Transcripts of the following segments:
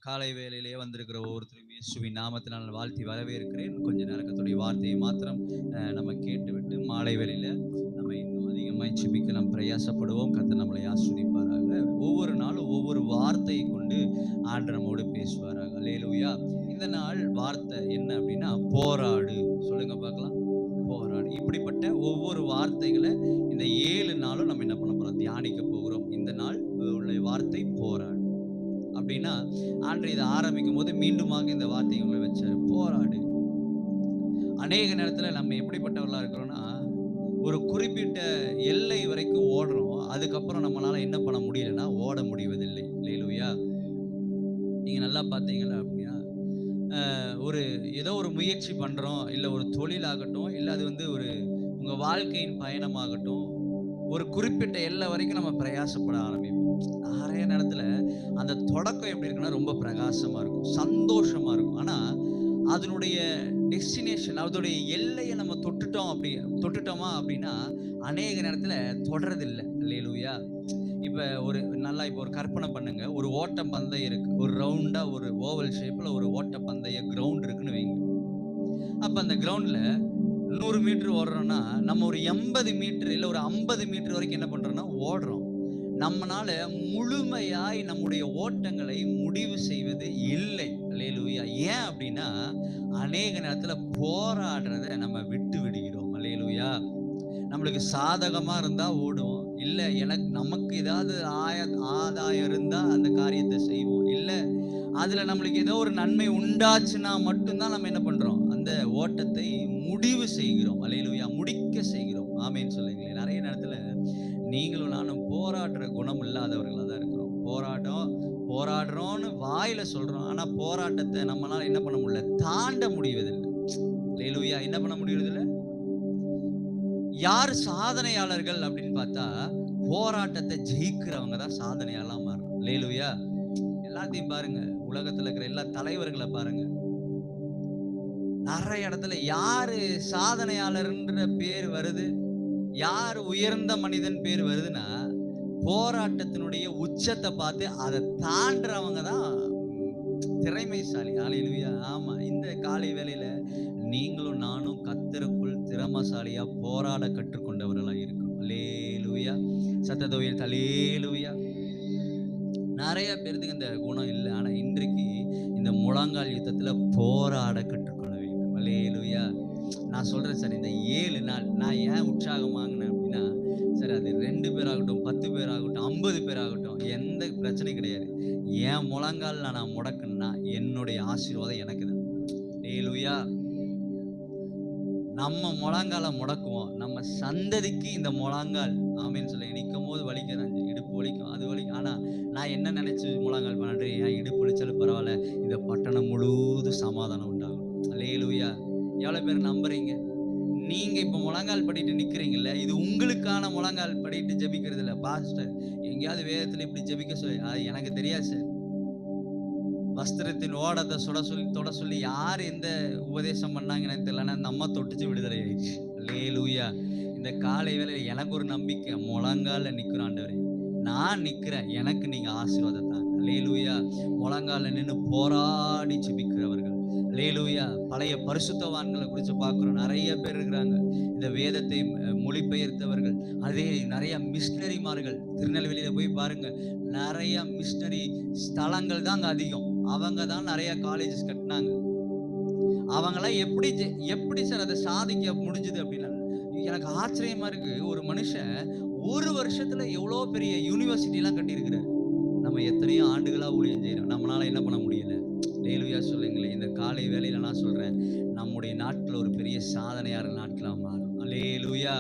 காலை வேளையிலே வந்திருக்கிற ஒவ்வொருத்தரையும் இயேசுவின் நாமத்தினால் வாழ்த்தி வரவேற்கிறேன். கொஞ்ச நேரம் கர்த்தருடைய வார்த்தையை மாத்திரம் நம்ம கேட்டுவிட்டு மாலை வேளையில நம்ம இன்னும் அதிகமாய் ஜெபிக்க நாம் பிரயாசப்படுவோம். கர்த்தர் நம்மளை ஆசீர்வதிப்பாராக. ஒவ்வொரு நாளும் ஒவ்வொரு வார்த்தையை கொண்டு ஆண்டவர் நம்மோடு பேசுவாராக. அல்லேலூயா. இந்த நாள் வார்த்தை என்ன அப்படின்னா போராடு. சொல்லுங்க பார்க்கலாம். போராடு. இப்படிப்பட்ட ஒவ்வொரு வார்த்தைகளை இந்த 7 நாளும் நம்ம என்ன பண்ண போறோம்? தியானிக்க போகிறோம். இந்த நாள் உள்ள வார்த்தை போராடு. அப்படின்னா ஆண்டவர் இதை ஆரம்பிக்கும் போது மீண்டுமாக இந்த வார்த்தையை உள்ள வச்சாரு, போராடு. அநேக நேரத்துல நம்ம எப்படிப்பட்டவர்களா இருக்கிறோம்னா, ஒரு குறிப்பிட்ட எல்லை வரைக்கும் ஓடுறோம். அதுக்கப்புறம் நம்மளால என்ன பண்ண முடியலன்னா ஓட முடிவதில்லை. அல்லேலூயா. நீங்க நல்லா பார்த்தீங்களா அப்படின்னா, ஏதோ ஒரு முயற்சி பண்றோம், இல்ல ஒரு தொழிலாகட்டும், இல்ல அது ஒரு உங்க வாழ்க்கையின் பயணமாகட்டும், ஒரு குறிப்பிட்ட எல்லை வரைக்கும் நம்ம பிரயாசப்பட ஆரம்பிப்போம். நிறைய நேரத்துல அந்த தொடக்கம் எப்படி இருக்குன்னா ரொம்ப பிரகாசமா இருக்கும், சந்தோஷமா இருக்கும். ஆனா அதனுடைய டெஸ்டினேஷன், அதோடைய எல்லையை நம்ம தொட்டுட்டோமா அப்படின்னா அநேக நேரத்துல தொடரதில்லை. அல்லேலூயா. இப்ப இப்போ ஒரு கற்பனை பண்ணுங்க. ஒரு ஓட்ட பந்தயம் இருக்கு. ஒரு ரவுண்டா ஒரு ஓவல் ஷேப்ல ஒரு ஓட்ட பந்தய கிரவுண்ட் இருக்குன்னு வைங்க. அப்ப அந்த கிரவுண்ட்ல 100 மீட்டர் ஓடுறோம்னா நம்ம ஒரு 80 மீட்டர் இல்ல ஒரு 50 மீட்டர் வரைக்கும் என்ன பண்றோம்னா ஓடுறோம். நம்மனால முழுமையாய் நம்முடைய ஓட்டங்களை முடிவு செய்வது இல்லை. அல்லேலூயா. ஏன் அப்படின்னா அநேக நேரத்துல போராடுறத நம்ம விட்டு விடுகிறோம். அல்லேலூயா. நம்மளுக்கு சாதகமா இருந்தா ஓடுவோம், இல்ல நமக்கு ஏதாவது ஆதாயம் இருந்தா அந்த காரியத்தை செய்வோம், இல்ல அதுல நம்மளுக்கு ஏதோ ஒரு நன்மை உண்டாச்சுன்னா மட்டும்தான் நம்ம என்ன பண்றோம்? அந்த ஓட்டத்தை முடிவு செய்கிறோம். அல்லேலூயா. முடிக்க செய்கிறோம். ஆமேன்னு சொல்லுங்களேன். நிறைய நேரத்துல நீங்களும் நானும் போராடுற குணம் இல்லாதவர்களா தான் இருக்கிறோம். போராடுறோம்னு வாயில சொல்றோம், ஆனா போராட்டத்தை நம்மளால என்ன பண்ண முடியல? தாண்ட முடிவதில்லை. அல்லேலூயா. என்ன பண்ண முடியறதில்லை? யார் சாதனையாளர்கள் அப்படின்னு பார்த்தா போராட்டத்தை ஜெயிக்கிறவங்க தான் சாதனையாளா மாறும். அல்லேலூயா. எல்லாத்தையும் பாருங்க, உலகத்துல இருக்கிற எல்லா தலைவர்களை பாருங்க. நிறைய இடத்துல யாரு சாதனையாளர்ன்ற பேர் வருது, யார் உயர்ந்த மனிதன் பேர் வருதுன்னா போராட்டத்தினுடைய உச்சத்தை பார்த்து அதை தாண்டறவங்க தான் திறமைசாலி. அல்லேலூயா. ஆமா. இந்த காலை வேளையில நீங்களும் நானும் கர்த்தருக்குள் திறமைசாலியா போராட கற்றுக்கொண்டவர்களா இருக்கணும். அல்லேலூயா. சத்தத்தை உயர்த்தி அல்லேலூயா. நிறைய பேருக்கு இந்த குணம் இல்லை. ஆனா இன்றைக்கு இந்த முழங்கால் யுத்தத்துல போராட கற்றுக்கொள்ள வேண்டும். அல்லேலூயா. நான் சொல்றேன் சார், இந்த 7 நாள் நான் ஏன் உற்சாகம் வாங்கினேன் அப்படின்னா, சார் அது 2 பேர் ஆகட்டும், 10 பேர் ஆகட்டும், 50 பேர் ஆகட்டும், எந்த பிரச்சனையும் கிடையாது. என் முழங்கால் நான் முடக்குன்னா என்னுடைய ஆசீர்வாதம் எனக்கு தான். அல்லேலூயா. நம்ம முழங்கால முடக்குவோம், நம்ம சந்ததிக்கு இந்த முழங்கால் ஆமேன்னு சொல்லி நிற்கும் போது வலிக்கிறாங்க, இடுப்பு வலிக்கும், அது வலிக்கும். ஆனா நான் என்ன நினைச்சு முழங்கால் பண்றேன்? என் இடுப்பு வலிச்சாலும் பரவாயில்ல, இந்த பட்டணம் முழுவதும் சமாதானம் உண்டாகும். அல்லேலூயா. எவ்வளவு பேர் நம்புறீங்க? நீங்க இப்ப முழங்கால் படிட்டு நிக்கிறீங்கல்ல, இது உங்களுக்கான முழங்கால் படிட்டு ஜெபிக்கிறது இல்ல. பாஸ்டர் எங்கேயாவது வேதத்துல இப்படி ஜெபிக்க சொல்லி, அது எனக்கு தெரியாது சார். வஸ்திரத்தின் ஓடத்தை தொட சொல்லி யார் எந்த உபதேசம் பண்ணாங்க எனக்கு தெரியலன்னா நம்ம தொட்டுச்சு விடுதலை ஆயிடுச்சு. அல்லேலூயா. இந்த காலை வேளையில எனக்கு ஒரு நம்பிக்கை, முழங்கால நிக்கிறோம் ஆண்டவரே, நான் நிக்கிறேன், எனக்கு நீங்க ஆசீர்வாதம் தாங்க. அல்லேலூயா. முழங்கால நின்று போராடி ஜெபிக்கிறவர்கள். அல்லேலூயா. பழைய பரிசுத்தவான்களை குறித்து பார்க்கிறோம், நிறைய பேர் இருக்கிறாங்க. இந்த வேதத்தை மொழிபெயர்த்தவர்கள், அதே நிறைய மிஷினரிமார்கள். திருநெல்வேலியில போய் பாருங்க, நிறைய மிஷினரி ஸ்தலங்கள் தான் அங்க அதிகம். அவங்க தான் நிறைய காலேஜஸ் கட்டினாங்க. அவங்களாம் எப்படி சார் அதை சாதிக்க முடிஞ்சது அப்படின்னா, எனக்கு ஆச்சரியமா இருக்கு. ஒரு மனுஷன் ஒரு வருஷத்துல எவ்வளவு பெரிய யூனிவர்சிட்டி எல்லாம் கட்டி இருக்கிறார். நம்ம எத்தனையோ ஆண்டுகளா ஊழியம் செய்யறோம், நம்மளால என்ன பண்ண முடியல? அல்லேலூயா. சொல்லுங்களேன். இந்த காலை வேளையில நான் சொல்றேன், நம்முடைய நாட்கள் ஒரு பெரிய சாதனையாளர் நாட்களா மாறும். அல்லேலூயா.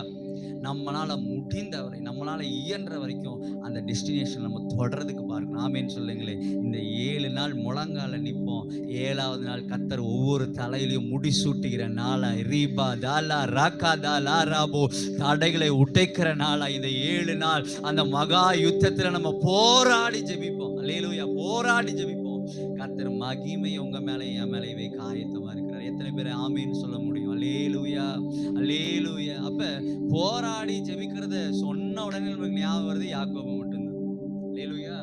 நம்மளால முடிந்தவரை, நம்மளால இயன்ற வரைக்கும் அந்த டெஸ்டினேஷன் நம்ம தொடர்றதுக்கு பார்க்கணும். ஆமேன்னு சொல்லுங்களேன். இந்த 7 நாள் முழங்கால நிற்போம். 7வது நாள் கர்த்தர் ஒவ்வொரு தலையிலையும் முடிசூட்டுகிற நாளா, ரீபா தாலா ராக்கா தாலா ராபோ, தடைகளை உடைக்கிற நாளா இந்த 7 நாள் அந்த மகா யுத்தத்துல நம்ம போராடி ஜெபிப்போம். அல்லேலூயா. போராடி ஜெபிப்போம். கர்த்தர் மகிமை உங்க மேலே என் மேலே வைக்க ஆயத்தமா இருக்கிறார். எத்தனை பேர் ஆமேன்னு சொல்ல முடியும்? அல்லேலூயா. அல்லேலூயா. அப்ப போராடி ஜெபிக்கிறத சொன்ன உடனே நமக்கு ஞாபகம் வருது யாக்கோபு மட்டும்தான். அல்லேலூயா.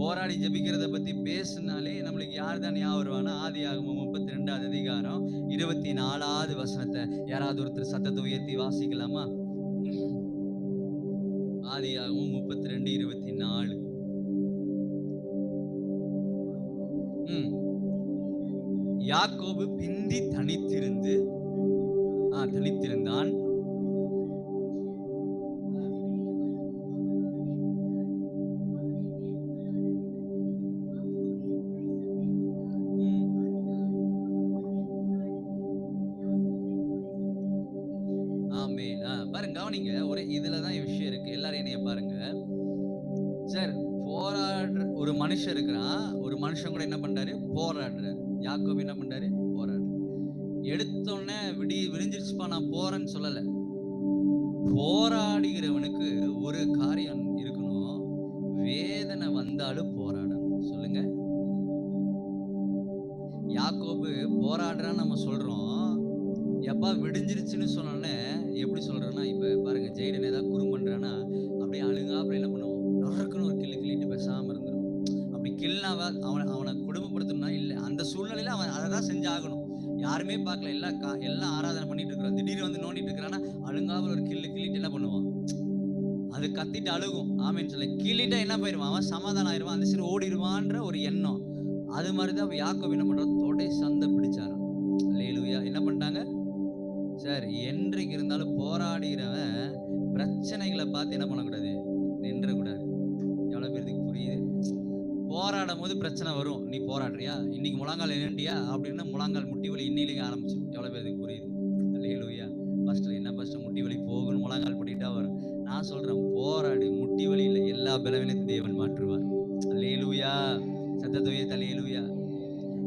போராடி ஜெபிக்கிறத பத்தி பேசினாலே நம்மளுக்கு யார் தான் ஞாபகம் வருவானா, ஆதியாகமம் 32வது அதிகாரம் 24வது வசனத்தை யாராவது ஒருத்தர் சத்தத்தை உயர்த்தி வாசிக்கலாமா? ஆதியாகமம் 32:24. யாக்கோபு பிந்தி தனித்திருந்தான். ஆமென். பாருங்க, கவனிங்க. இதுலதான் விஷயம் இருக்கு. எல்லாரும் என்னைய பாருங்க சார். ஒரு மனுஷன் இருக்கிறான். ஒரு மனுஷன் கூட என்ன பண்றாரு? போராடுறாரு. யாக்கோபு என்ன பண்றாரு? போராடு. எடுத்தோடனே விடிஞ்சிருச்சுப்பா நான் போறேன்னு சொல்லல. போராடுகிறவனுக்கு ஒரு காரியம் இருக்கணும், வேதனை வந்தாலும் போராடணும். சொல்லுங்க. யாக்கோபு போராடுறான்னு நம்ம சொல்றோம். எப்பா விடிஞ்சிருச்சுன்னு சொன்னோன்னே எப்படி சொல்றோம்னா, இப்ப பாருங்க, ஜெய்டன் ஏதாவது குறும் பண்றான்னா அப்படியே அழுங்காப்புல என்ன பண்ணுவோம், நொறுக்குன்னு ஒரு கிள்ளிட்டு பேசாம இருந்துடும். அப்படி கிள்ளாவ அவனை குடும்பப்படுத்தணும்னா இல்லை, அந்த சூழ்நிலையில அவன் அதை தான் செஞ்சாகணும். யாருமே பார்க்கல, எல்லாம் ஆராதனை பண்ணிட்டு இருக்கிறோம். திடீர்னு வந்து நோண்டிட்டு இருக்கிறான்னா அழுங்காப்புல ஒரு கிள்ளிட்டு என்ன பண்ணுவான், அது கத்திட்டு அழுகும். ஆமேன்னு சொல்ல கிள்ளிட்டா என்ன போயிடுவான், அவன் சமாதானம் ஆயிடுவான், அந்த சரி ஓடிடுவான்ற ஒரு எண்ணம். அது மாதிரிதான் யாக்கோபு என்ன பண்றான், தொடை சந்தை பிடிச்சாராம். அல்லேலூயா. என்ன பண்ணிட்டாங்க சார்? என்றைக்கு இருந்தாலும் போராடுகிறவன் பிரச்சனைகளை பார்த்து என்ன பண்ணக்கூடாது, நின்றக்கூடாது. எவ்வளவு பேருக்கு புரியுது? போராடும் போது பிரச்சனை வரும். நீ போராடுறியா, இன்னைக்கு முழங்கால் நின்றுட்டியா அப்படின்னா முழங்கால் முட்டி வலி இன்னிலேயே ஆரம்பிச்சு. எவ்வளவு பேருக்கு புரியுது? அல்லேலூயா. ஃபர்ஸ்ட்ல என்ன ஃபர்ஸ்ட் முட்டி வலி போகுன்னு முழங்கால் படிட்டா வரும். நான் சொல்றேன், போராடு. முட்டி வலி இல்லை, எல்லா பலவீனத்தையும் தேவன் மாற்றுவார். அல்லேலூயா. சத்தத்தோயே அல்லேலூயா.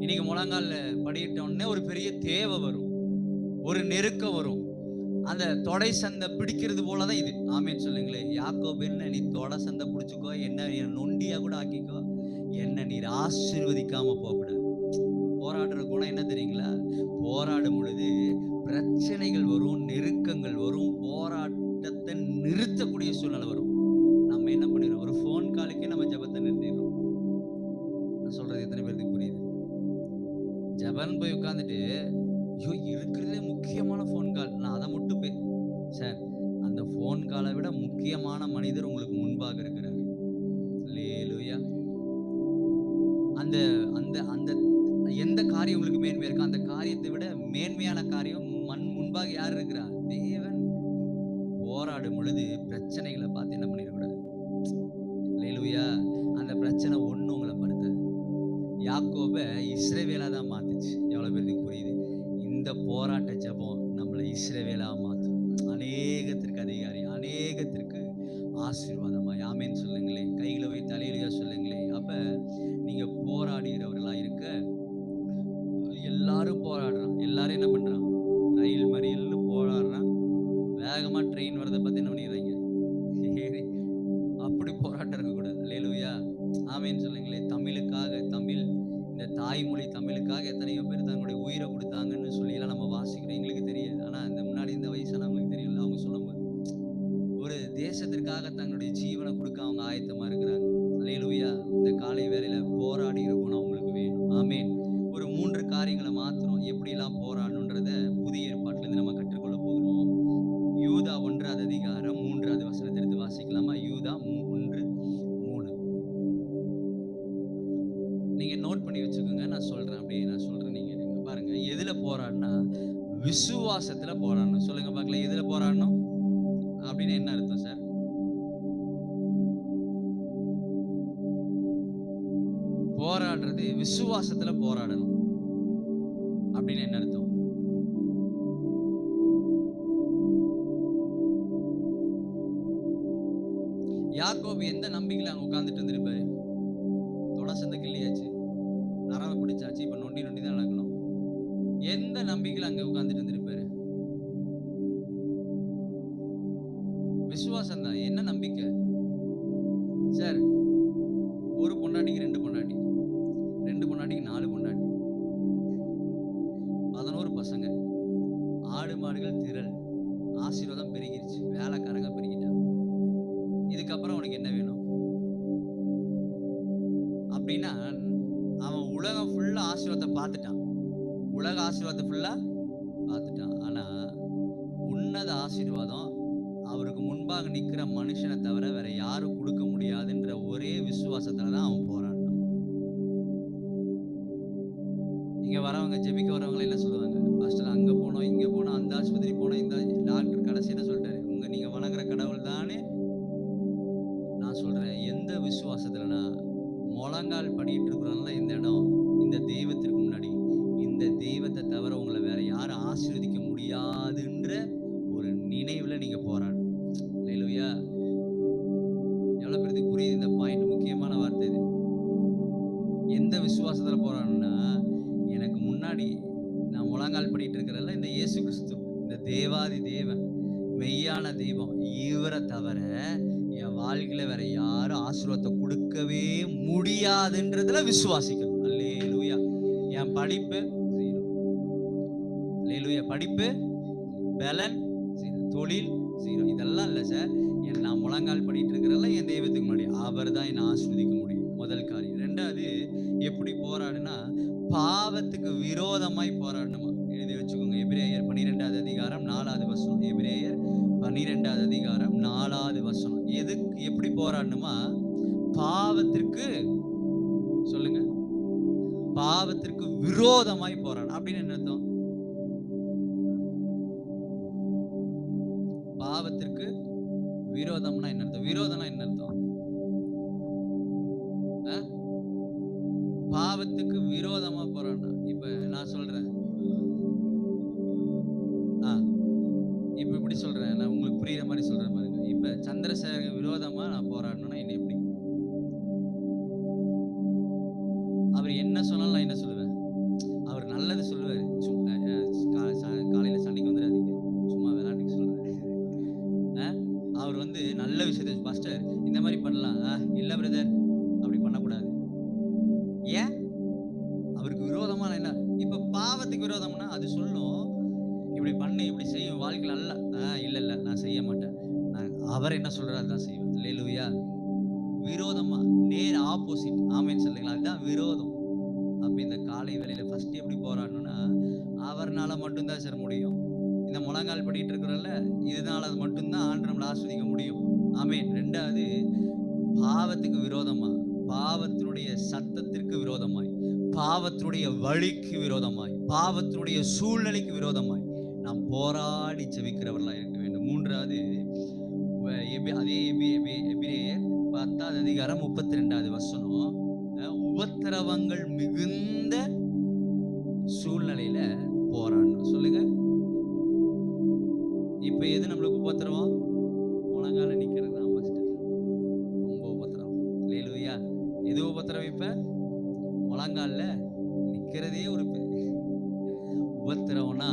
இன்னைக்கு முழங்கால் படிட்ட உடனே ஒரு பெரிய தேவை வரும், ஒரு நெருக்கம் வரும். அந்த தொடை சந்தை பிடிக்கிறது போலதான் இது. ஆமேன்னு சொல்லுங்களே. யாக்கோபு என்ன, நீ தொடை சந்தை பிடிச்சுக்கோ, என்ன நொண்டியா கூட ஆக்கிக்கோ, என்ன நீர் ஆசீர்வதிக்காம போகக்கூடாது. போராடுற குணம் என்ன தெரியுங்களா? போராடும் பொழுது பிரச்சனைகள் வரும், நெருக்கங்கள் வரும், போராட்டத்தை நிறுத்தக்கூடிய சூழ்நிலை வரும். நம்ம என்ன பண்ணிடுறோம், ஒரு போன் காலுக்கே நம்ம ஜபத்தை நிறுத்திடுறோம். நான் சொல்றது எத்தனை பேருக்கு புரியுது? ஜபன் போய் உட்காந்துட்டு, ஐயோ இருக்கிறதே முக்கியமான போன் கால், நான் அதை மட்டும் சார், அந்த போன் காலை விட முக்கியமான மனிதர் உங்களுக்கு முன்பாக இருக்கிறார். அல்லேலூயா. அந்த அந்த அந்த எந்த காரியம் உங்களுக்கு மேன்மையா இருக்கு, அந்த காரியத்தை விட மேன்மையான காரியம் முன்பாக யார் இருக்கிறார்? தேவன். போராடும் பொழுது பிரச்சனைகளை பார்த்து என்ன பண்ணிடக்கூடாது. அல்லேலூயா. அந்த பிரச்சனை ஒண்ணு உங்களை படுத்த யாக்கோபை இஸ்ரவேலா தான் மாத்துச்சு. எவ்வளவு பேருக்கு புரியுது? இந்த போராட்ட ஜெபம் நம்மளை இஸ்ரவேலா மாற்றும். அநேகத்திற்கு அதிகாரி, அநேகத்திற்கு ஆசீர்வாதமாய். ஆமேன்னு சொல்லுங்களே. கைகளை வைத்து அல்லேலூயா சொல்லுங்களே. அப்ப நீங்க போராடுகிறவர்களா இருக்க, எல்லாரும் போராடுறான். எல்லாரும் என்ன பண்றான், ரயில் மறியல்னு போராடுறான். வேகமா ட்ரெயின் வரதை பத்தி என்ன பண்ணிடுறீங்க, அப்படி போராட்டம் இருக்கக்கூடாது. அல்லேலூயா. ஆமேன்னு சொல்லுங்களே. தமிழுக்காக, இந்த தாய்மொழி தமிழுக்காக எத்தனையோ பேர் தங்களுடைய உயிரை கொடுத்தாங்கன்னு சொல்லி எல்லாம் நம்ம வாசிக்கிறோம். எங்களுக்கு தெரியாது. ஆனா இந்த முன்னாடி இந்த வயசானவங்களுக்கு தெரியல. அவங்க சொல்லும்போது ஒரு தேசத்திற்காக தங்களுடைய ஜீவனை கொடுக்க அவங்க ஆயத்தமா இருக்கிறாங்க. அல்லேலூயா. இந்த காலை வேளையில போராடுகிற குணம் உங்களுக்கு வேணும். ஆமேன். ஒரு 3 காரியங்களை மாத்திரம் எப்படி எல்லாம் போராடணுன்றத புதிய ஏற்பாட்டுல இருந்து நம்ம கற்றுக்கொள்ள போகிறோம். யூதா 1வது அதிகாரம் 3வது வசனத்தை எடுத்து வாசிக்கலாமா? யூதா 1:3. நீங்க நோட் பண்ணி வச்சுக்கோங்க. நான் சொல்றேன், அப்படியே நான் சொல்றேன், நீங்க பாருங்க. எதுல போராடனா? விசுவாசத்துல போராடணும். சொல்லுங்க பார்க்கலாம், எதுல போராடணும் அப்படின்னு என்ன அர்த்தம் சார்? போராடுறது விசுவாசத்துல போராடணும் அப்படின்னு என்ன அர்த்தம்? யாக்கோபு எந்த நம்பிக்கையில அங்க உட்கார்ந்துட்டு இருந்திருப்பாரு? தொட சந்தை கிள்ளியாச்சு, நரவை பிடிச்சாச்சு, இப்ப நொண்டி தான் நடக்கணும். எந்த நம்பிக்கையில அங்க உட்கார்ந்துட்டு இருந்திருப்பாரு? விசுவாசம் தான். என்ன நம்பிக்கை சார்? ஒரு பொண்டாட்டிக்கு 2 பொண்டாட்டி, 2 பொண்டாட்டிக்கு 4 பொண்டாட்டி, 11 பசங்க, ஆடு மாடுகள் திரள், ஆசீர்வாதம் பெருகிருச்சு, வேலைக்காரங்க பெருகிட்டாங்க. இதுக்கப்புறம் உனக்கு என்ன வேணும்? ஆசீர்வாதத்தை பார்த்துட்டான், உலக ஆசீர்வாதத்தை ஃபுல்லா பார்த்துட்டான். ஆனா உன்னத ஆசீர்வாதம் அவருக்கு முன்பாக நிக்கிற மனுஷனை தவிர வேற யாரும் கொடுக்க முடியாதுன்ற ஒரே விசுவாசத்துலதான் அவன் போராடினான். இங்க வரவங்க, ஜெபிக்க வரவங்க என்ன சொல்லுவாங்க, பாஸ்டர் அங்க போனோம், இங்க போனோம், அந்த ஆஸ்பத்திரி போனோம், இந்த டாக்டர் கடைசி என்ன சொல்லிட்டாரு, நீங்க வணங்குற கடவுள் தானே. நான் சொல்றேன், எந்த விசுவாசத்துலனா முழங்கால் படிட்டு இருக்கிறனால இந்த இடம், இந்த தெய்வத்திற்கு முன்னாடி இந்த தெய்வத்தை தவிர உங்களை வேற யாரும் ஆசீர்வதிக்க முடியாதுன்ற ஒரு நினைவுல நீங்க போராடணும். அல்லேலூயா. எவ்வளவு பேருக்கு புரியுது இந்த பாயிண்ட்? முக்கியமான வார்த்தை இது. எந்த விசுவாசத்துல போராடணும்னா, எனக்கு முன்னாடி நான் முழங்கால் படிட்டு இருக்கிறல்ல இந்த இயேசு கிறிஸ்து, இந்த தேவாதி தேவன், மெய்யான தெய்வம், இவரை தவிர என் வாழ்க்கையில வேற யாரும் ஆசீர்வாதத்தை கொடுக்கவே முடியாதுன்றதுல விசுவாசிக்கணும். அல்லேலூயா. என் படிப்பு ஜீரோ, அல்லேலூயா, படிப்பு, பலன் ஜீரோ, தொழில் ஜீரோ, இதெல்லாம் இல்லை சார். நான் முழங்கால் படிட்டு இருக்கிறல்ல என் தெய்வத்துக்கு முன்னாடி அவர் தான் என்னை ஆசீர்வதிக்க முடியும். முதல் காரியம். ரெண்டாவது, எப்படி போராடுனா, பாவத்துக்கு விரோதமாய் போராடணுமா. எழுதி வச்சுக்கோங்க. எபிரேயர் 12வது அதிகாரம் 4வது வசனம். எபிரேயர் 12வது அதிகாரம் 4வது வசனம். எப்படி போராடணுமா? பாவத்திற்கு, சொல்லுங்க, பாவத்திற்கு விரோதமாய் போராடணும். அப்படின்னு என்ன அர்த்தம்? பாவத்திற்கு விரோதம்னா என்ன அர்த்தம்? விரோதம்னா என்ன அர்த்தம்? பாவத்துக்கு விரோதமா போராடணும். இப்ப நான் சொல்றேன், இப்ப இப்படி சொல்றேன், நான் உங்களுக்கு புரியுற மாதிரி சொல்றேன் பாருங்க. இப்ப சந்திரசேகர் விரோதமா நான் போராடணும்னா என்ன, எப்படி? அவர் என்ன சொன்னாலும் நான் என்ன சொல்லுவேன்? அவர் நல்லது சொல்லுவாரு. காலையில சண்டைக்கு வந்துடாதீங்க, சும்மா விளையாட்டுக்கு சொல்றேன். அவர் நல்ல விஷயத்தை, பாஸ்டர் இந்த மாதிரி பண்ணலாம், இல்ல பிரதர் அப்படி பண்ணக்கூடாது. ஏன்? அவருக்கு விரோதமா என்ன? இப்ப பாவத்துக்கு விரோதம்னா அது சொல்லும், இப்படி பண்ணு, இப்படி செய்யும், வாழ்க்கையில் அல்ல, இல்ல நான் செய்ய மாட்டேன், அவர் என்ன சொல்றாரு தான் செய்வேன். அல்லேலூயா. விரோதமா, நேர் ஆப்போசிட். ஆமென் சொல்லுங்களா? அதுதான் விரோதம். அப்ப இந்த காலை வேளையில ஃபர்ஸ்ட் எப்படி போராடணும்னா, அவர்னால மட்டும்தான் சார் முடியும். இந்த முழங்கால் படிட்டு இருக்கிறல்ல, இதனால அது மட்டும்தான் ஆண்டவர் நம்மளை ஆஸ்வதிக்க முடியும். ஆமென். ரெண்டாவது, பாவத்துக்கு விரோதமா, பாவத்தினுடைய சத்தத்திற்கு விரோதமாய், பாவத்தினுடைய வழிக்கு விரோதமாய், பாவத்தினுடைய சூழ்நிலைக்கு விரோதமாய் நாம் போராடி ஜெபிக்கிறவர்களா இருக்க வேண்டும். மூன்றாவது, அதே எபிரேயர் 10வது அதிகாரம் 32வது வசனம், உபத்திரவங்கள் மிகுந்த சூழ்நிலையில போராடணும். சொல்லுங்க, இப்ப எது நம்மளுக்கு உபத்திரவம்? முழங்கால நிக்கிறது தான் ஃபர்ஸ்ட். ரொம்ப உபத்திரவம். அல்லேலூயா. எது உபத்திரவம்? இப்ப முழங்கால நிக்கிறதே ஒரு உபத்திரவம்னா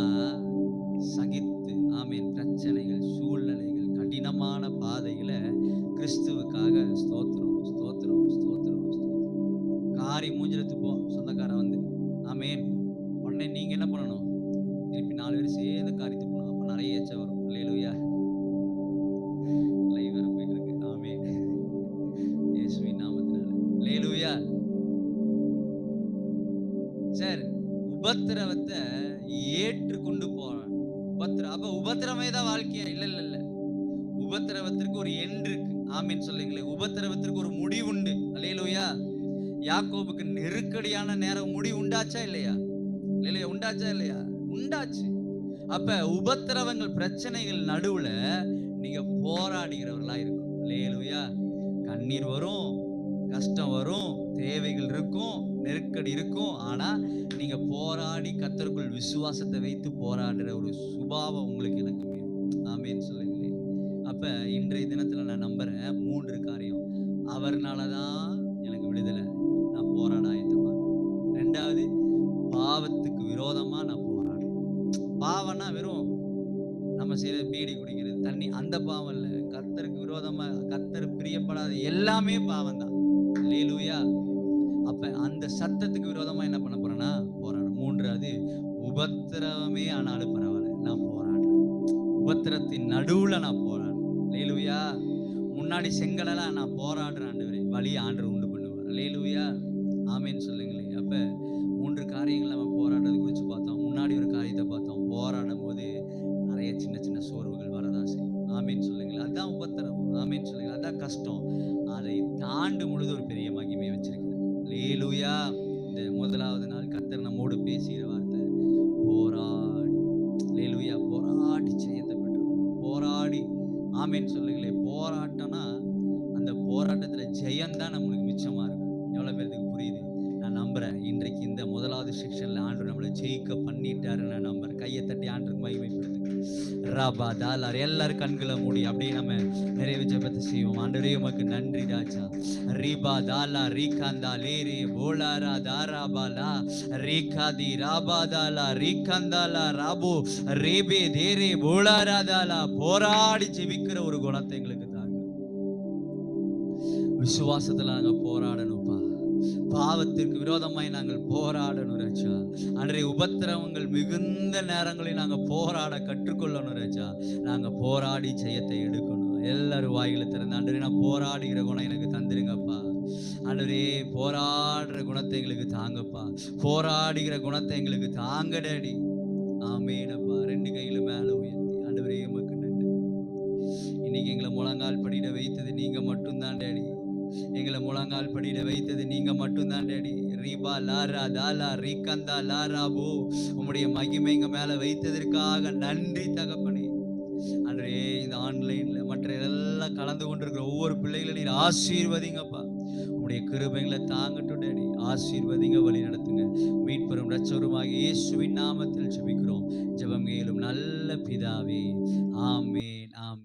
சகித்து, ஆமீன், பிரச்சனைகள், சூழ்நிலைகள், கடினமான பாதைகளை கிறிஸ்துவுக்காக ஸ்தோத்திரம் ஸ்தோத்திரம் ஸ்தோத்திரம் ஸ்தோத்திரம். காரி மூஞ்சிலத்து போ சொந்தக்காரன் ஆமீன், உடனே நீங்க என்ன பண்ணணும்? திருப்பி 4 பேர் சேர்ந்து காரித்து போகணும். அப்ப நிறைய எச்ச வரும். அல்லேலூயா. லைவ் வர போயிட்டு இருக்கு. ஆமீன், இயேசுவின் நாமத்தினால. அல்லேலூயா. சார், உபத்திரவத்தை ஏற்றுக்கொண்டு போறான். அப்ப உபத்திரமே தான் வாழ்க்கையா? இல்ல இல்ல இல்ல. உபத்திரவத்திற்கு ஒரு எண்ட் இருக்கு. ஆமீன் சொல்லுங்களே. உபத்திரவத்திற்கு ஒரு முடிவு உண்டு. அல்லேலூயா. யாக்கோபுக்கு நெருக்கடியான நேரம் முடிவு உண்டாச்சா இல்லையா? இல்லையா? உண்டாச்சா இல்லையா? உண்டாச்சு. அப்ப உபத்திரவங்கள், பிரச்சனைகள் நடுவுல நீங்க போராடுகிறவர்களா இருக்கும். அல்லேலூயா. கண்ணீர் வரும், கஷ்டம் வரும், தேவைகள் இருக்கும், நெருக்கடி இருக்கும். ஆனா நீங்க போராடி கர்த்தருக்குள் விசுவாசத்தை வைத்து போராடுற ஒரு சுபாவம் உங்களுக்கு எனக்கு வேணும். ஆமீன் சொல்லுங்களே. அப்ப இன்றைய தினத்துல நான் நம்புறேன் 3 காரியம். அவர்னாலதான் எனக்கு விடுதலை, நான் போராட ஆயத்தமா. ரெண்டாவது, பாவத்துக்கு விரோதமா நான் போராடுறேன். பாவம்னா வெறும் நம்ம செய்யற பீடி குடிக்கிறது, தண்ணி, அந்த பாவம் இல்ல. கர்த்தருக்கு விரோதமா, கர்த்தர் பிரியப்படாத எல்லாமே பாவம் தான். அல்லேலூயா. அப்ப அந்த சத்தத்துக்கு விரோதமா என்ன பண்ண போறேன்னா போராடும். மூன்றாவது, உபத்திரவமே ஆனாலும் பரவாயில்ல, நான் போராடுறேன். உபத்திரத்தின் நடுவுல நான் போராடுறேன். அல்லேலூயா. முன்னாடி செங்கலெல்லாம் நான் போராடுறேன். ஆண்டவரே, வழி ஆண்டவர் உண்டு பண்ணுவார். அல்லேலூயா. ஆமீன் சொல்லுங்களேன். அப்ப 3 இன்றைக்கு இந்த முதலாவது செக்ஷன்ல ஆண்டு நம்மளை ஜெயிக்க பண்ணிட்டாருன்னு நான் நம்புறேன். கையை தட்டி ஆண்டுக்கு மகிமைப்படுத்துங்க. ராபா தாலார் எல்லாரும் கண்களை மூடி அப்படியே நம்ம நிறைவு ஜெபத்தை செய்வோம். ஆண்டவரே உமக்கு நன்றி ராஜா. ரீபா தாலா ரீகாந்தா லேரே போலாரா தாராபாலா ரீகாதி ராபா தாலா ரீகாந்தாலா ராபோ ரேபே தேரே போலாரா தாலா. போராடி ஜெபிக்கிற ஒரு குணத்தை எங்களுக்கு தாங்க. விசுவாசத்துல நாங்க போராடணும்ப்பா. பாவத்திற்கு விரோதமாய் நாங்கள் போராடணும் ராஜா. அன்றைய உபத்திரவங்கள் மிகுந்த நேரங்களில் நாங்க போராட கற்றுக்கொள்ளணும் ராஜா. நாங்க போராடி ஜெயத்தை எடுக்கணும். எல்லாரும் வாயில திறந்து ஆண்டவரே நான் போராடுகிற குணம் எனக்கு தந்துருங்கப்பா. ஆண்டவரே போராடுற குணத்தை எங்களுக்கு தாங்கப்பா. போராடுகிற குணத்தை எங்களுக்கு தாங்க டாடி. ஆமேனப்பா. ரெண்டு கையில மேல உயர்த்தி ஆண்டவரே உமக்கு நன்றி. இன்னைக்கு எங்களை முழங்கால் படியிட வைத்தது நீங்க மட்டும்தான் டாடி. எங்களை முழங்கால் படியிட வைத்தது நீங்க மட்டும்தான் டாடி. ரீபா லாரா தாலா ரீகந்தா லாராபோ. உம்முடைய மகிமை எங்க மேல வைத்ததற்காக நன்றி தகப்பனே. அன்றே இந்த ஆன்லைன்ல மற்ற எல்லாம் கலந்து கொண்டிருக்கிற ஒவ்வொரு பிள்ளைகளை நீர் ஆசீர்வதிங்கப்பா. உம்முடைய கிருபைகளை தாங்கட்டும் டாடி. ஆசீர்வதிங்க, வழி நடத்துங்க. மீட்பெரும் இரட்சகருமாகிய இயேசுவின் நாமத்தில் ஜெபிக்கிறோம். ஜெபம் கேளும் நல்ல பிதாவே. ஆமென்.